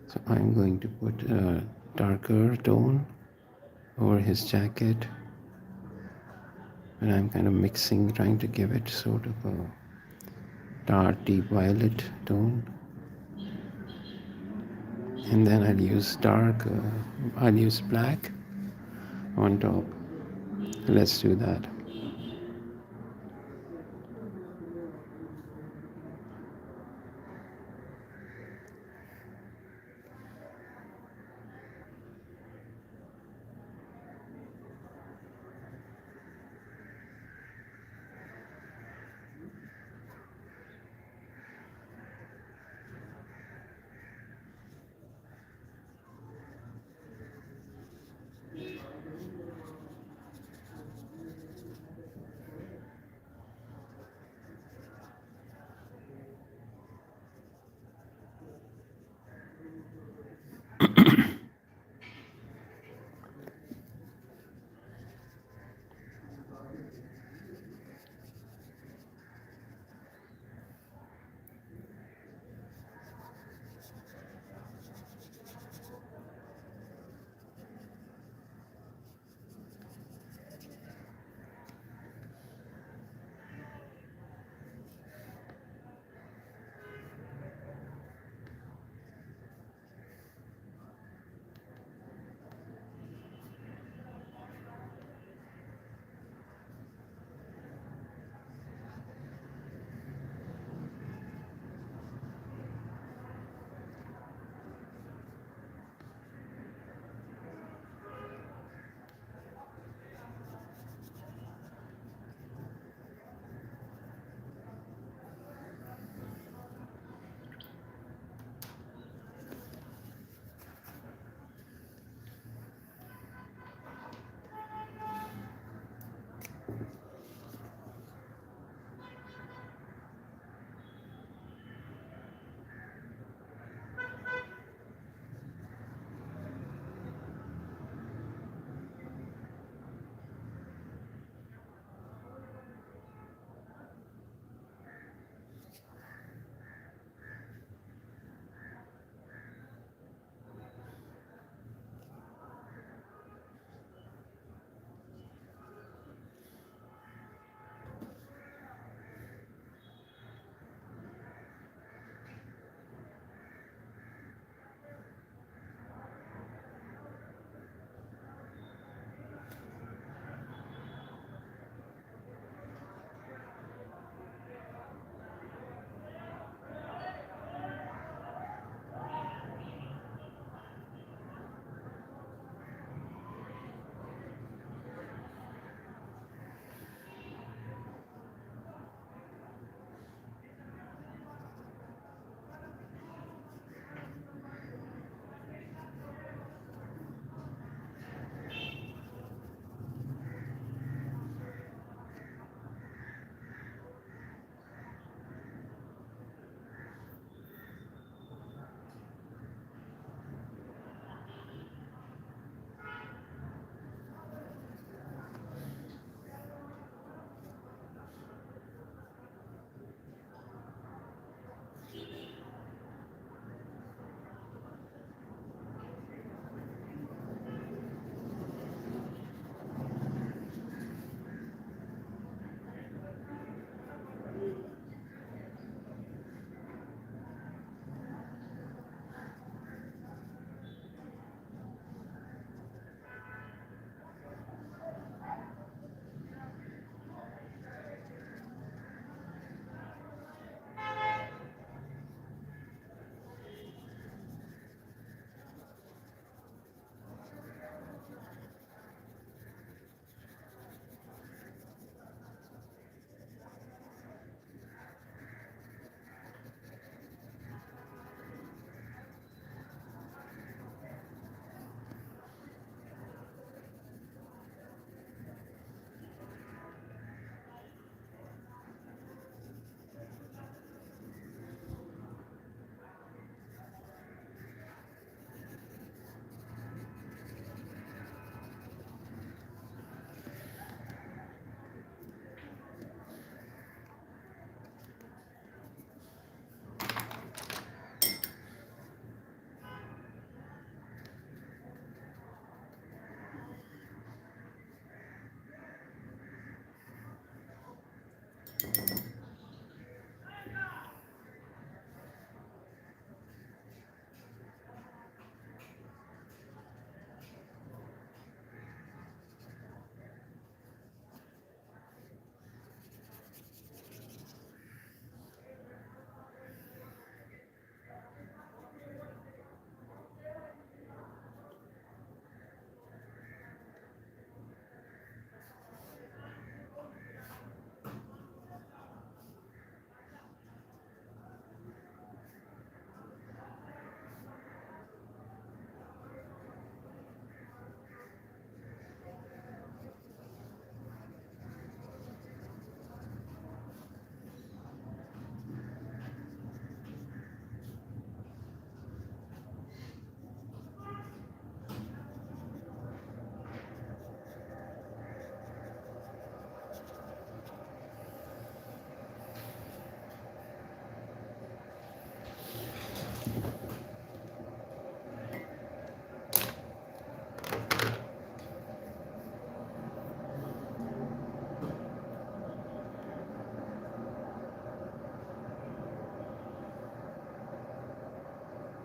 So I'm going to put a darker tone over his jacket, and I'm kind of mixing, trying to give it sort of a dark deep violet tone. And then I'll use black on top. Let's do that.